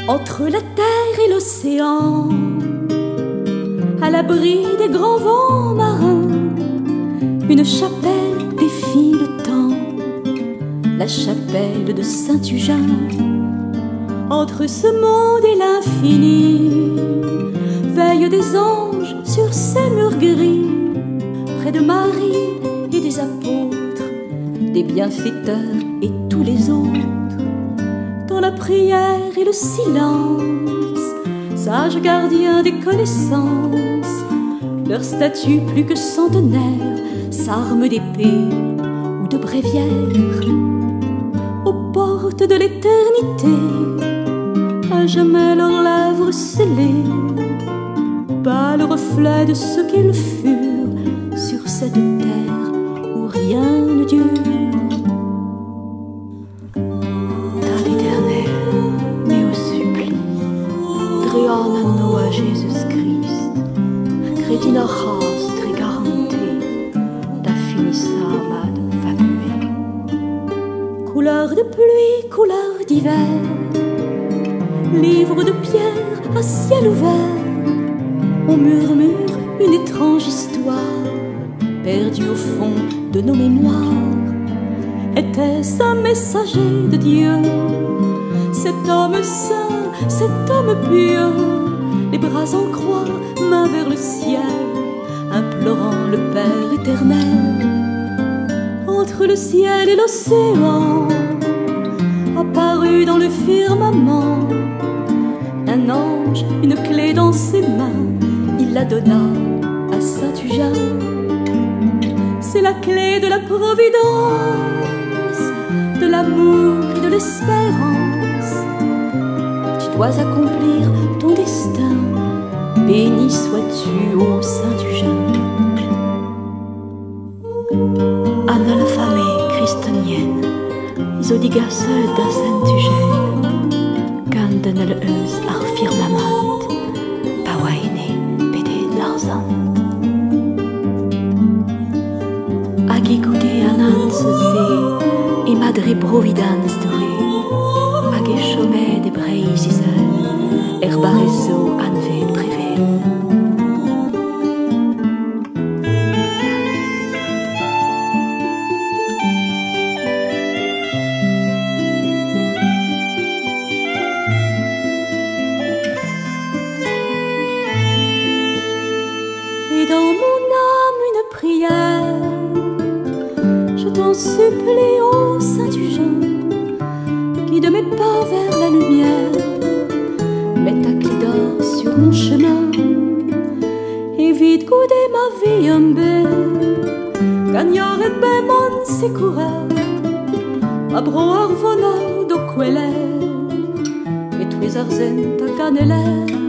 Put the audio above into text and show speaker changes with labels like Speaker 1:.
Speaker 1: Entre la terre et l'océan, à l'abri des grands vents marins, une chapelle défie le temps, la chapelle de Saint-Tujain. Entre ce monde et l'infini, veillent des anges sur ces murs gris, près de Marie et des apôtres, des bienfaiteurs et tous les autres. Dans la prière et le silence, sages gardiens des connaissances, leurs statues plus que centenaires s'arment d'épées ou de bréviaires. Aux portes de l'éternité, à jamais leurs lèvres scellées, pâle reflet de ce qu'ils furent sur cette terre où rien ne dure.
Speaker 2: Dans l'éternel, mais au supplice, Drianano à Jésus Christ, Crédina Ras, Trigarante, da finissa amad famué.
Speaker 1: Couleur de pluie, couleur d'hiver, livre de pierre à ciel ouvert, on murmure une étrange histoire, perdue au fond de nos mémoires. Était-ce un messager de Dieu, cet homme saint, cet homme pieux, les bras en croix, main vers le ciel, implorant le Père éternel? Entre le ciel et l'océan, apparu dans le firmament, un ange, une clé dans ses mains, il la donna à Saint-Tujain. C'est la clé de la providence, de l'amour et de l'espérance. Tu dois accomplir ton destin, béni sois-tu, ô Saint-Tujain.
Speaker 2: Anna la famille christonienne, Zodigas da Saint-Tujain, Ganden le eus ar firmament, Pawaine pede narzant. Agi goude anans ze, e madre providence dure, agi chomet de breis isel, barezo anvet prevel.
Speaker 1: Et dans mon âme une prière, je t'en supplie, ô Saint-Tujain, qui de mes pas vers la lumière, mets ta clé d'or sur mon chemin, et vite goûter ma vie un bé, gagnare bemon secura, abro arvona do quelle, et tous les arzen ta canelaire.